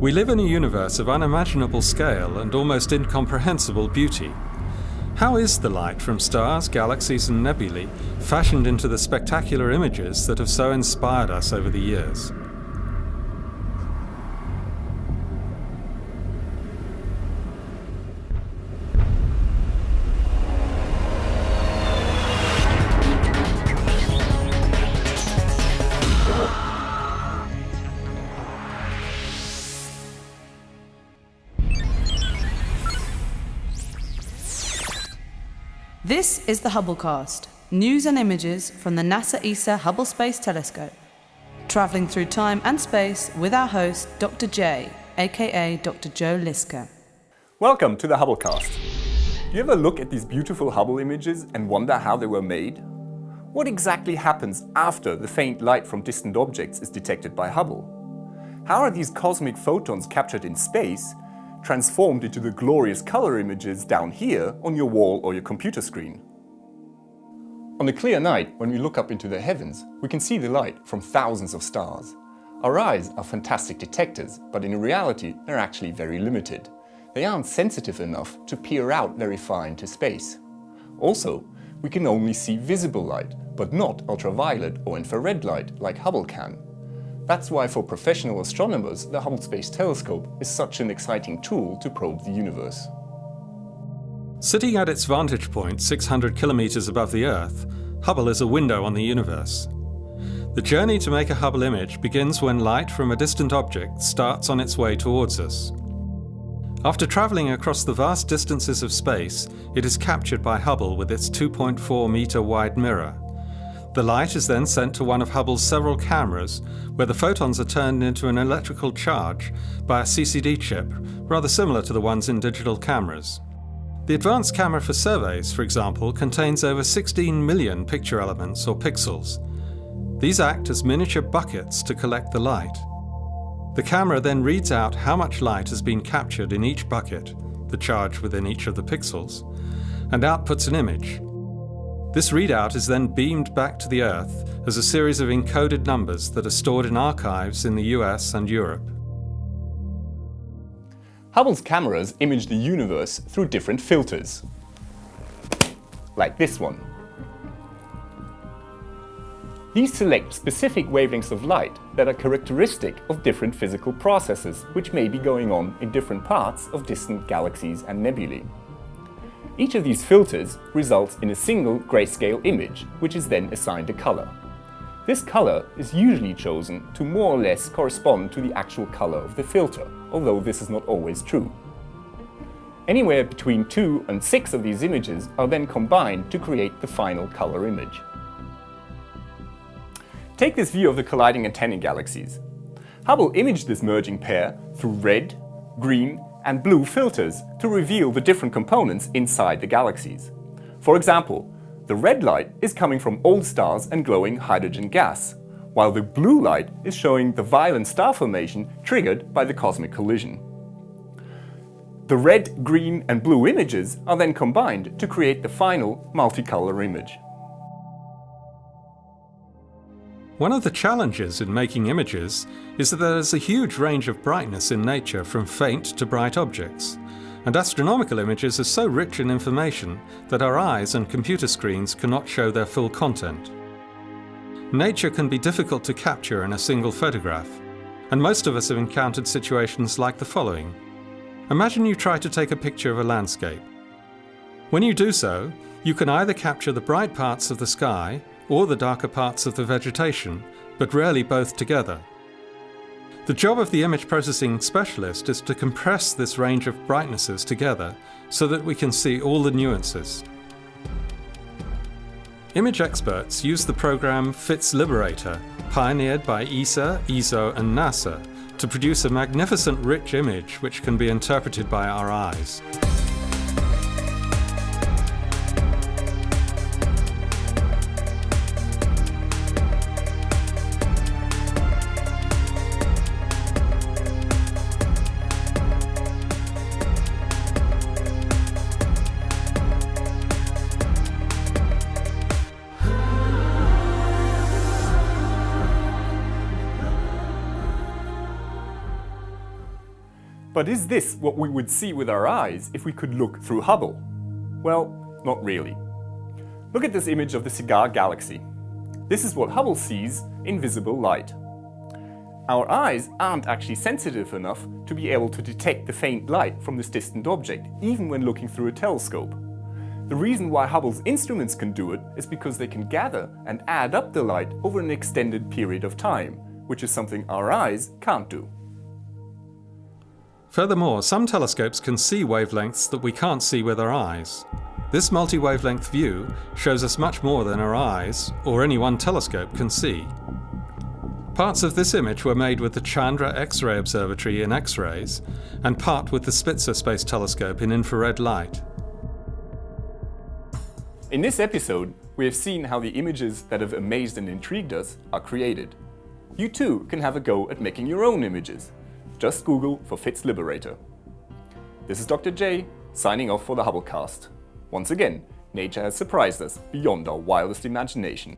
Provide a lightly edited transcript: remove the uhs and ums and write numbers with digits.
We live in a universe of unimaginable scale and almost incomprehensible beauty. How is the light from stars, galaxies and nebulae fashioned into the spectacular images that have so inspired us over the years? This is the Hubblecast, news and images from the NASA ESA Hubble Space Telescope. Travelling through time and space with our host, Dr. J, aka Dr. Joe Liske. Welcome to the Hubblecast. Do you ever look at these beautiful Hubble images and wonder how they were made? What exactly happens after the faint light from distant objects is detected by Hubble? How are these cosmic photons captured in space transformed into the glorious color images down here on your wall or your computer screen? On a clear night, when we look up into the heavens, we can see the light from thousands of stars. Our eyes are fantastic detectors, but in reality, they're actually very limited. They aren't sensitive enough to peer out very far into space. Also, we can only see visible light, but not ultraviolet or infrared light like Hubble can. That's why for professional astronomers, the Hubble Space Telescope is such an exciting tool to probe the universe. Sitting at its vantage point 600 kilometers above the Earth, Hubble is a window on the universe. The journey to make a Hubble image begins when light from a distant object starts on its way towards us. After traveling across the vast distances of space, it is captured by Hubble with its 2.4 meter wide mirror. The light is then sent to one of Hubble's several cameras, where the photons are turned into an electrical charge by a CCD chip, rather similar to the ones in digital cameras. The advanced camera for surveys, for example, contains over 16 million picture elements or pixels. These act as miniature buckets to collect the light. The camera then reads out how much light has been captured in each bucket, the charge within each of the pixels, and outputs an image. This readout is then beamed back to the Earth as a series of encoded numbers that are stored in archives in the US and Europe. Hubble's cameras image the universe through different filters, like this one. These select specific wavelengths of light that are characteristic of different physical processes which may be going on in different parts of distant galaxies and nebulae. Each of these filters results in a single grayscale image, which is then assigned a color. This color is usually chosen to more or less correspond to the actual color of the filter, although this is not always true. Anywhere between 2 and 6 of these images are then combined to create the final color image. Take this view of the colliding antennae galaxies. Hubble imaged this merging pair through red, green, and blue filters to reveal the different components inside the galaxies. For example, the red light is coming from old stars and glowing hydrogen gas, while the blue light is showing the violent star formation triggered by the cosmic collision. The red, green, and blue images are then combined to create the final multicolor image. One of the challenges in making images is that there is a huge range of brightness in nature from faint to bright objects, and astronomical images are so rich in information that our eyes and computer screens cannot show their full content. Nature can be difficult to capture in a single photograph, and most of us have encountered situations like the following. Imagine you try to take a picture of a landscape. When you do so, you can either capture the bright parts of the sky or the darker parts of the vegetation, but rarely both together. The job of the image processing specialist is to compress this range of brightnesses together so that we can see all the nuances. Image experts use the program FITS Liberator, pioneered by ESA, ESO and NASA, to produce a magnificent rich image which can be interpreted by our eyes. But is this what we would see with our eyes if we could look through Hubble? Well, not really. Look at this image of the Cigar Galaxy. This is what Hubble sees in visible light. Our eyes aren't actually sensitive enough to be able to detect the faint light from this distant object, even when looking through a telescope. The reason why Hubble's instruments can do it is because they can gather and add up the light over an extended period of time, which is something our eyes can't do. Furthermore, some telescopes can see wavelengths that we can't see with our eyes. This multi-wavelength view shows us much more than our eyes, or any one telescope, can see. Parts of this image were made with the Chandra X-ray Observatory in X-rays, and part with the Spitzer Space Telescope in infrared light. In this episode, we have seen how the images that have amazed and intrigued us are created. You too can have a go at making your own images. Just Google for Fitz Liberator. This is Dr. J, signing off for the Hubblecast. Once again, nature has surprised us beyond our wildest imagination.